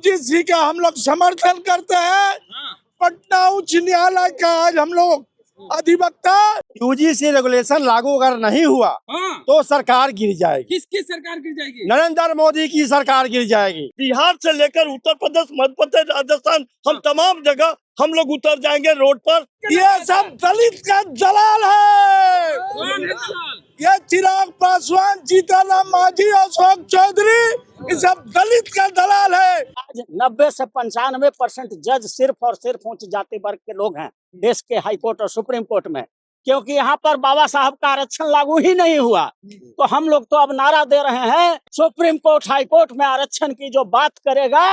UGC का हम लोग समर्थन करते हैं। पटना उच्च न्यायालय का आज हम लोग अधिवक्ता। यूजीसी रेगुलेशन लागू अगर नहीं हुआ तो सरकार गिर जाएगी। किसकी सरकार गिर जाएगी? नरेंद्र मोदी की सरकार गिर जाएगी। बिहार से लेकर उत्तर प्रदेश, मध्य प्रदेश, राजस्थान, हम तमाम जगह हम लोग उतर जाएंगे रोड पर। ये सब दलित का दलाल है। कौन है दलाल? ये चिराग पासवान, जीतनराम मांझी, अशोक चौधरी, ये सब दलित का दलाल है। आज 90 से 95% जज सिर्फ और सिर्फ उच्च जाति वर्ग के लोग हैं देश के हाई कोर्ट और सुप्रीम कोर्ट में, क्योंकि यहाँ पर बाबा साहब का आरक्षण लागू ही नहीं हुआ। तो हम लोग तो अब नारा दे रहे हैं, सुप्रीम कोर्ट हाई कोर्ट में आरक्षण की जो बात करेगा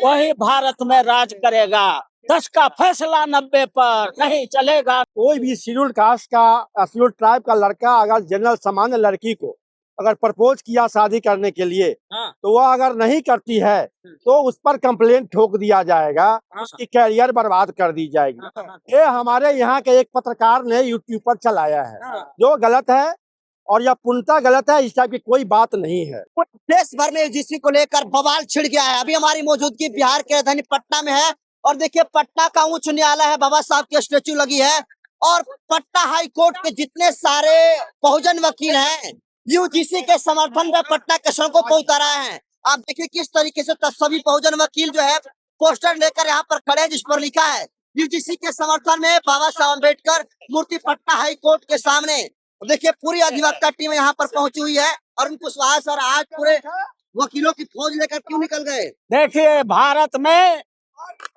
वही भारत में राज करेगा। 10 का फैसला 90 पर नहीं चलेगा। कोई भी शेड्यूल कास्ट का, शेड्यूल ट्राइब का लड़का अगर जनरल सामान्य लड़की को अगर प्रपोज किया शादी करने के लिए, तो वह अगर नहीं करती है तो उस पर कंप्लेंट ठोक दिया जाएगा, उसकी कैरियर बर्बाद कर दी जाएगी। ये हमारे यहाँ के एक पत्रकार ने यूट्यूब पर चलाया है, जो गलत है और यह पूर्णतः गलत है। इस टाइप की कोई बात नहीं है। देश भर में यूजीसी को लेकर बवाल छिड़ गया है। अभी हमारी मौजूदगी बिहार के राजधानी पटना में है और देखिए पटना का उच्च न्यायालय है, बाबा साहब की स्टेचू लगी है और पटना हाई कोर्ट के जितने सारे बहुजन वकील हैं यूजीसी के समर्थन में पटना के सड़कों पर उतर आए हैं। आप देखिए किस तरीके से सभी बहुजन वकील जो है पोस्टर लेकर यहाँ पर खड़े हैं, जिस पर लिखा है यूजीसी के समर्थन में बाबा साहब अम्बेडकर मूर्ति, पटना हाई कोर्ट के सामने। देखिए पूरी अधिवक्ता टीम यहाँ पर पहुंची हुई है। अरुण कुशवाहा सर आज पूरे वकीलों की फौज लेकर क्यों निकल गए? देखिए भारत में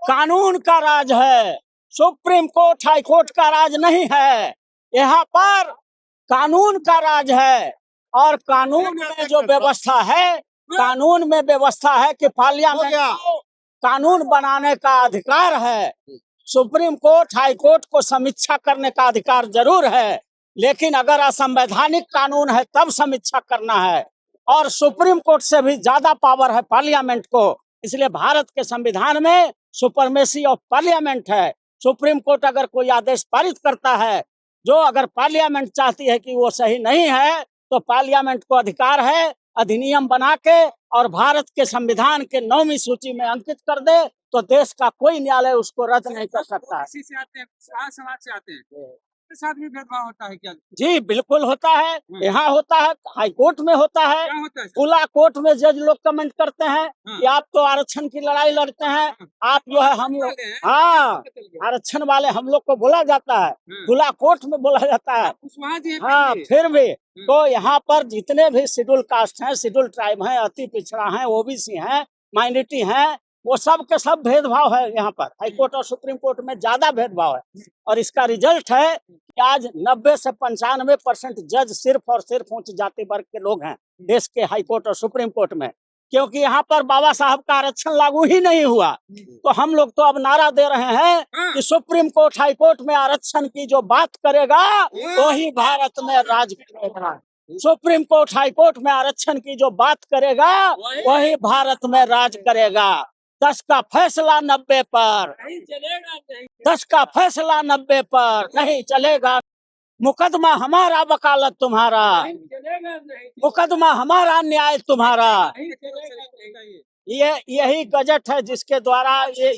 कानून का राज है, सुप्रीम कोर्ट हाई कोर्ट का राज नहीं है। यहाँ पर कानून का राज है और कानून में जो व्यवस्था है, कानून में व्यवस्था है कि पार्लियामेंट को कानून बनाने का अधिकार है। सुप्रीम कोर्ट हाई कोर्ट को समीक्षा करने का अधिकार जरूर है, लेकिन अगर असंवैधानिक कानून है तब समीक्षा करना है और सुप्रीम कोर्ट से भी ज्यादा पावर है पार्लियामेंट को। इसलिए भारत के संविधान में सुपरमेसी ऑफ पार्लियामेंट है। सुप्रीम कोर्ट अगर कोई आदेश पारित करता है जो अगर पार्लियामेंट चाहती है कि वो सही नहीं है, तो पार्लियामेंट को अधिकार है अधिनियम बना के और भारत के संविधान के 9वीं सूची में अंकित कर दे, तो देश का कोई न्यायालय उसको रद्द नहीं कर सकता है। किसी से आते हैं, समाज से आते हैं, के साथ भी भेदभाव होता है क्या? जी बिल्कुल होता है, यहाँ होता है, हाई कोर्ट में होता है। क्या होता है? खुला कोर्ट में जज लोग कमेंट करते हैं कि आप तो आरक्षण की लड़ाई लड़ते हैं, आप जो है हम लोग, हाँ आरक्षण वाले हम लोग को बोला जाता है, खुला कोर्ट में बोला जाता है। हाँ फिर भी तो यहाँ पर जितने भी शेड्यूल कास्ट हैं, शेड्यूल ट्राइब हैं, अति पिछड़ा हैं, ओबीसी हैं, माइनॉरिटी हैं, वो सब के सब भेदभाव है। यहाँ पर हाई कोर्ट और सुप्रीम कोर्ट में ज्यादा भेदभाव है और इसका रिजल्ट है कि आज 90 से 95% जज सिर्फ और सिर्फ उच्च जाति वर्ग के लोग हैं देश के हाई कोर्ट और सुप्रीम कोर्ट में, क्योंकि यहाँ पर बाबा साहब का आरक्षण लागू ही नहीं हुआ। तो हम लोग तो अब नारा दे रहे हैं कि सुप्रीम कोर्ट हाई कोर्ट में आरक्षण की जो बात करेगा वही भारत में राज करेगा। सुप्रीम कोर्ट हाई कोर्ट में आरक्षण की जो बात करेगा वही भारत में राज करेगा। 10 का फैसला 90 पर नहीं चलेगा, नहीं 10 का फैसला 90 पर नहीं चलेगा। मुकदमा हमारा, वकालत तुम्हारा, चलेगा, नहीं मुकदमा हमारा, न्याय तुम्हारा। नहीं चलेगा ये यही गजट है जिसके द्वारा ये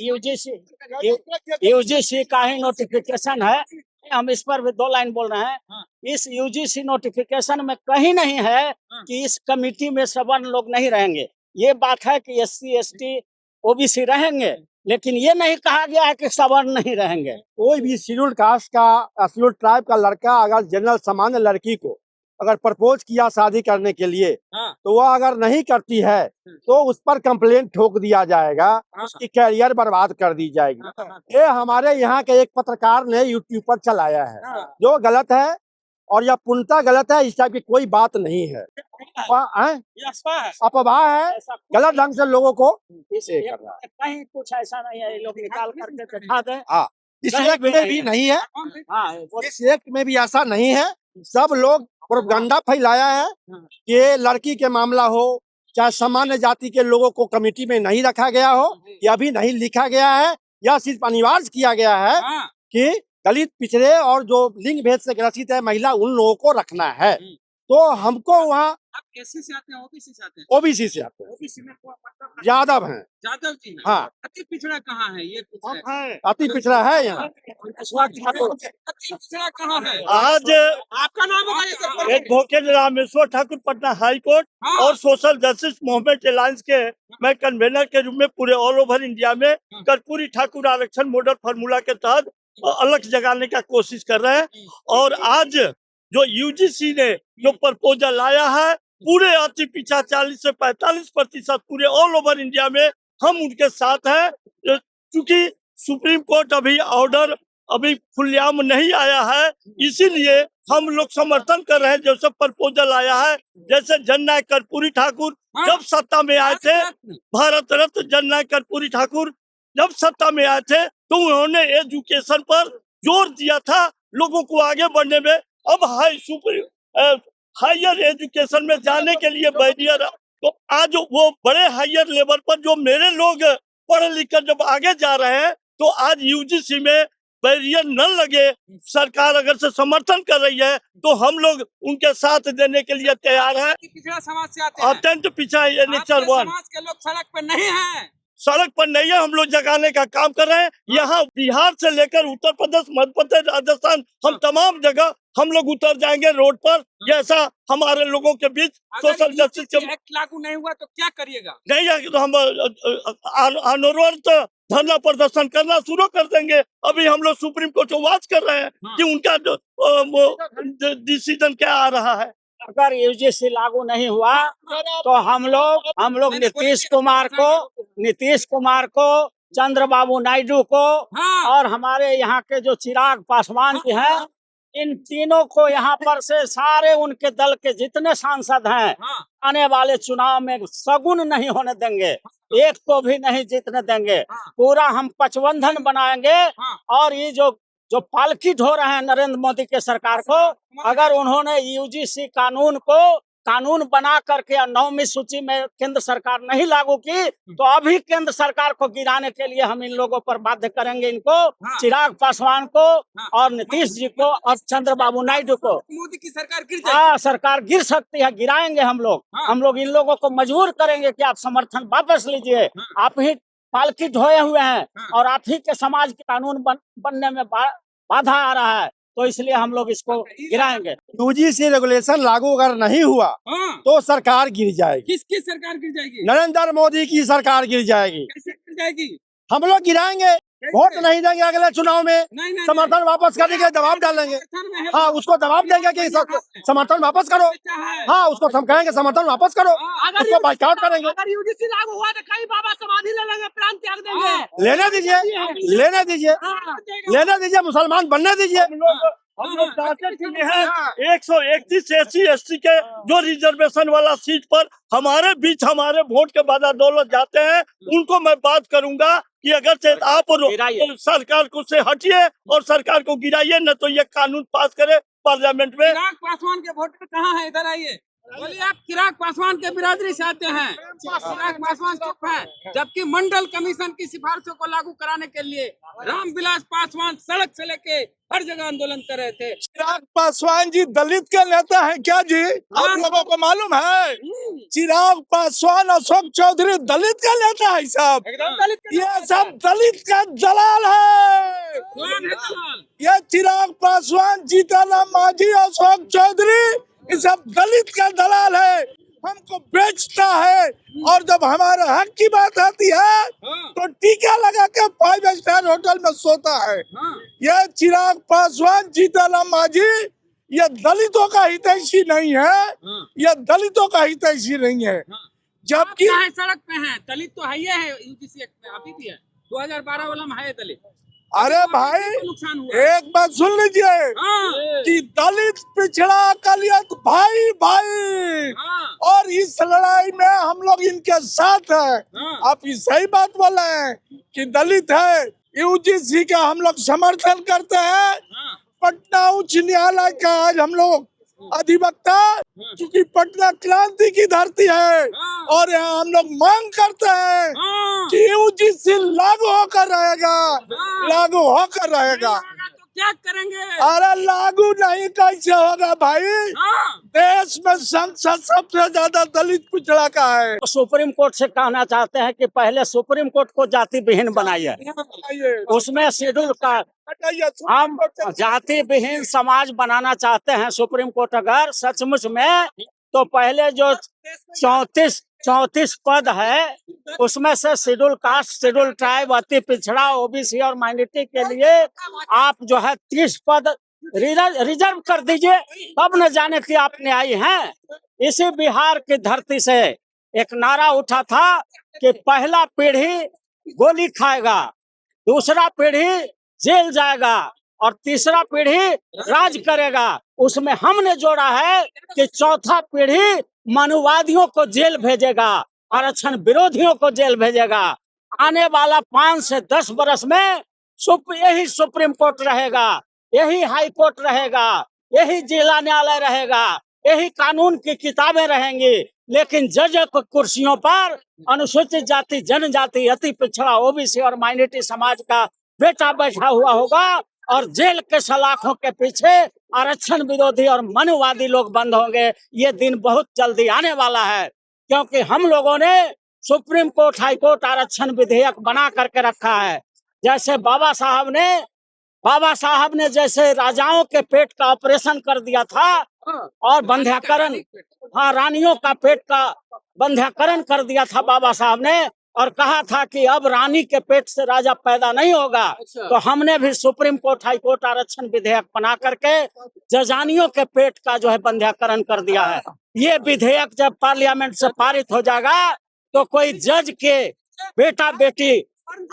यूजीसी का ही नोटिफिकेशन है। हम इस पर भी 2 लाइन बोल रहे हैं। इस यूजीसी नोटिफिकेशन में कहीं नहीं है कि इस कमिटी में सवर्ण लोग नहीं रहेंगे। ये बात है कि SC ST OBC रहेंगे, लेकिन ये नहीं कहा गया है कि सवर्ण नहीं रहेंगे। कोई भी शेड्यूल कास्ट का, शेड्यूल ट्राइब का लड़का अगर जनरल सामान्य लड़की को अगर प्रपोज किया शादी करने के लिए, तो वह अगर नहीं करती है तो उस पर कंप्लेंट ठोक दिया जाएगा, उसकी कैरियर बर्बाद कर दी जाएगी। ये हमारे यहाँ के एक पत्रकार ने यूट्यूब पर चलाया है, जो गलत है और यह पूर्णतः गलत है। इस टाइप की कोई बात नहीं है, अफवाह है, गलत ढंग से लोगों को कहीं कुछ ऐसा नहीं है, ये लोग निकाल करके दिखा दें। इस एक्ट में भी नहीं है, इस एक्ट में भी ऐसा नहीं है। सब लोग प्रोपगंडा फैलाया है कि लड़की के मामला हो चाहे सामान्य जाति के लोगों को कमेटी में नहीं रखा गया हो, या भी नहीं लिखा गया है, या सिर्फ अनिवार्य किया गया है कि दलित, पिछड़े और जो लिंग भेद से ग्रसित है महिला, उन लोगों को रखना है। तो हमको वहाँ आप एससी से आते हैं ओबीसी से आते हैं? ओबीसी से आते हैं, ओबीसी में मतलब यादव हैं। यादव जी हैं। हाँ। अति पिछड़ा कहाँ है ये पूछ रहे हैं। अति पिछड़ा है यहाँ। अति पिछड़ा कहाँ है? आज आपका नाम बताइए sir. Advocate Rameshwar Thakur Patna high court हाँ। और सोशल जस्टिस मूवमेंट अलायंस के मैं कन्वेनर के रूप में पूरे ऑल ओवर इंडिया में कर्पूरी ठाकुर आरक्षण मॉडल फार्मूला के तहत अलग जगाने का कोशिश कर रहे हैं। और आज जो यूजीसी ने जो प्रपोजल आया है पूरे अति पिछड़ा 40 से 45% पूरे ऑल ओवर इंडिया में हम उनके साथ हैं। क्योंकि सुप्रीम कोर्ट अभी ऑर्डर अभी खुलेआम नहीं आया है, इसीलिए हम लोग समर्थन कर रहे हैं। जैसे प्रपोजल आया है, जैसे जननायक कर्पूरी ठाकुर जब सत्ता में आए थे, भारत रत्न जननायक कर्पूरी ठाकुर जब सत्ता में आए थे तो उन्होंने एजुकेशन पर जोर दिया था लोगों को आगे बढ़ने में। अब हायर एजुकेशन में जाने के लिए बैरियर, तो आज वो बड़े हायर लेवल पर जो मेरे लोग पढ़ लिख कर जब आगे जा रहे हैं तो आज यूजीसी में बैरियर न लगे, सरकार अगर से समर्थन कर रही है तो हम लोग उनके साथ देने के लिए तैयार हैं। पिछड़ा समाज से आते हैं। अत्यंत पिछड़ा है आपके नेचर वन, समाज के लोग सड़क पे नहीं हैं। सड़क पर नहीं है, हम लोग जगाने का काम कर रहे हैं। यहाँ बिहार से लेकर उत्तर प्रदेश, मध्य प्रदेश, राजस्थान, हम तमाम जगह हम लोग उतर जाएंगे रोड पर। जैसा हमारे लोगों के बीच सोशल जस्टिस के एक्ट लागू नहीं हुआ तो क्या करिएगा? नहीं है तो हम अनवरत धरना प्रदर्शन करना शुरू कर देंगे। अभी हम लोग सुप्रीम कोर्ट को वाच कर रहे हैं कि उनका डिसीजन क्या आ रहा है। अगर यूजीसी लागू नहीं हुआ तो हम लोग नीतीश कुमार को, चंद्रबाबू नायडू को और हमारे यहाँ के जो चिराग पासवान जी हैं, इन तीनों को यहाँ पर से सारे उनके दल के जितने सांसद हैं आने वाले चुनाव में सगुन नहीं होने देंगे, एक को भी नहीं जीतने देंगे। पूरा हम पचबंधन बनाएंगे। और ये जो पालकी ढो रहे हैं नरेंद्र मोदी के सरकार को, अगर उन्होंने यूजीसी कानून बना करके 9वीं सूची में केंद्र सरकार नहीं लागू की तो अभी केंद्र सरकार को गिराने के लिए हम इन लोगों पर बाध्य करेंगे, इनको चिराग पासवान को और नीतीश जी को और चंद्रबाबू नायडू को। मोदी की सरकार गिर जाएगी। सरकार गिर सकती है, गिराएंगे हम लोग इन लोगों को मजबूर करेंगे कि आप समर्थन वापस लीजिए। आप ही पालकी ढोए हुए हैं और आप ही के समाज के कानून बनने में बाधा आ रहा है, तो इसलिए हम लोग इसको गिराएंगे। यूजीसी रेगुलेशन लागू अगर नहीं हुआ तो सरकार गिर जाएगी। किसकी सरकार गिर जाएगी? नरेंद्र मोदी की सरकार गिर जाएगी। कैसे गिर जाएगी? हम लोग गिराएंगे, वोट नहीं देंगे अगले चुनाव में, नहीं, समर्थन वापस करने के दबाव डालेंगे। हाँ, उसको दबाव देंगे कि समर्थन वापस करो। हाँ, उसको हम कहेंगे समर्थन वापस करो, उसको बाइकआउट करेंगे। अगर यूजीसी लागू हुआ तो कई बाबा समाधि ले लेंगे, प्राण त्याग देंगे। लेने दीजिए, मुसलमान बनने दीजिए। हम लोग चाहते हैं 131 SC/ST के जो रिजर्वेशन वाला सीट पर हमारे बीच हमारे वोट के बदौलत जाते हैं, उनको मैं बात करूंगा कि अगर से आप सरकार को से हटिए और सरकार को गिराइए, न तो ये कानून पास करे पार्लियामेंट में। चिराग पासवान के वोटर कहाँ है? इधर आइए। बोलिए, आप चिराग पासवान के बिरादरी से आते हैं। चिराग पासवान चुप है, जबकि मंडल कमीशन की सिफारिशों को लागू कराने के लिए रामविलास पासवान सड़क से लेके हर जगह आंदोलन कर रहे थे। चिराग पासवान जी दलित के नेता हैं क्या जी? आप लोगों को मालूम है? चिराग पासवान, अशोक चौधरी दलित का नेता है सब। ये सब दलित का दलाल है। कौन है दलाल? ये चिराग पासवान, जीतनराम मांझी, अशोक चौधरी, ये सब दलित का दलाल है। हमको बेचता है और जब हमारे हक की बात आती है तो टीका लगा के 5 स्टार होटल में सोता है। ये चिराग पासवान, जीतनराम मांझी, ये दलितों का हितैषी नहीं है, ये दलितों का हितैषी नहीं है। जबकि सड़क पे है, दलित तो है ही है, यूजीसी एक्ट में अभी भी है, 2012 वाला में है दलित। अरे भाई, नुकसान हुआ। एक बात सुन लीजिए कि दलित पिछड़ा अकलियत भाई भाई, और इस लड़ाई में हम लोग इनके साथ हैं। आप ये सही बात बोले हैं कि दलित है, यूजीसी का हम लोग समर्थन करते हैं। पटना उच्च न्यायालय का आज हम लोग अधिवक्ता, क्योंकि पटना क्रांति की धरती है और यहाँ हम लोग मांग करते हैं कि यूजीसी लागू होकर रहेगा, लागू होकर रहेगा। क्या करेंगे? अरे लागू नहीं कैसे होगा भाई? हाँ, देश में संसद सबसे ज्यादा दलित पिछड़ा का है। तो सुप्रीम कोर्ट से कहना चाहते हैं कि पहले सुप्रीम कोर्ट को जाति विहीन बनाइए, हटाइए, उसमें शेड्यूल का हटाइए, हम जाति विहीन समाज बनाना चाहते हैं। सुप्रीम कोर्ट अगर सचमुच में, तो पहले जो 34 पद है उसमें से शेड्यूल कास्ट, शेड्यूल ट्राइब, अति पिछड़ा, ओबीसी और माइनॉरिटी के लिए आप जो है 30 पद रिजर्व कर दीजिए, तब न जाने कि आप न्यायी हैं। इसी बिहार की धरती से एक नारा उठा था कि पहला पीढ़ी गोली खाएगा, दूसरा पीढ़ी जेल जाएगा और तीसरा पीढ़ी राज करेगा। उसमें हमने जोड़ा है कि चौथा पीढ़ी मनुवादियों को जेल भेजेगा, आरक्षण विरोधियों को जेल भेजेगा। आने वाला 5 से 10 वर्ष में यही सुप्रीम कोर्ट रहेगा, यही हाई कोर्ट रहेगा, यही जिला न्यायालय रहेगा, यही कानून की किताबें रहेंगी, लेकिन जज की कुर्सियों पर अनुसूचित जाति, जनजाति, अति पिछड़ा, ओबीसी और माइनॉरिटी समाज का बेटा बैठा हुआ होगा और जेल के सलाखों के पीछे आरक्षण विरोधी और मनुवादी लोग बंद होंगे। ये दिन बहुत जल्दी आने वाला है, क्योंकि हम लोगों ने सुप्रीम कोर्ट, हाई कोर्ट आरक्षण विधेयक बना करके रखा है। जैसे बाबा साहब ने जैसे राजाओं के पेट का ऑपरेशन कर दिया था और बंध्याकरण, हाँ, रानियों का पेट का बंध्याकरण कर दिया था बाबा साहब ने, और कहा था कि अब रानी के पेट से राजा पैदा नहीं होगा। तो हमने भी सुप्रीम कोर्ट, हाई कोर्ट आरक्षण विधेयक बना करके जजानियों के पेट का जो है बंध्याकरण कर दिया है। ये विधेयक जब पार्लियामेंट से पारित हो जाएगा तो कोई जज के बेटा बेटी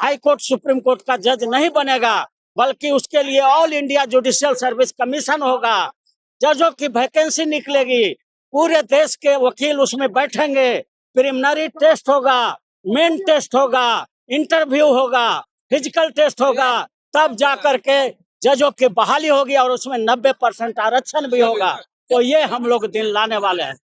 हाई कोर्ट, सुप्रीम कोर्ट का जज नहीं बनेगा, बल्कि उसके लिए all India judicial service commission होगा। जजों की वैकेंसी निकलेगी, पूरे देश के वकील उसमें बैठेंगे, प्रिलिमिनरी टेस्ट होगा, मेन टेस्ट होगा, इंटरव्यू होगा, फिजिकल टेस्ट होगा, तब जाकर के जजों की बहाली होगी और उसमें 90% आरक्षण भी होगा। तो ये हम लोग दिन लाने वाले हैं।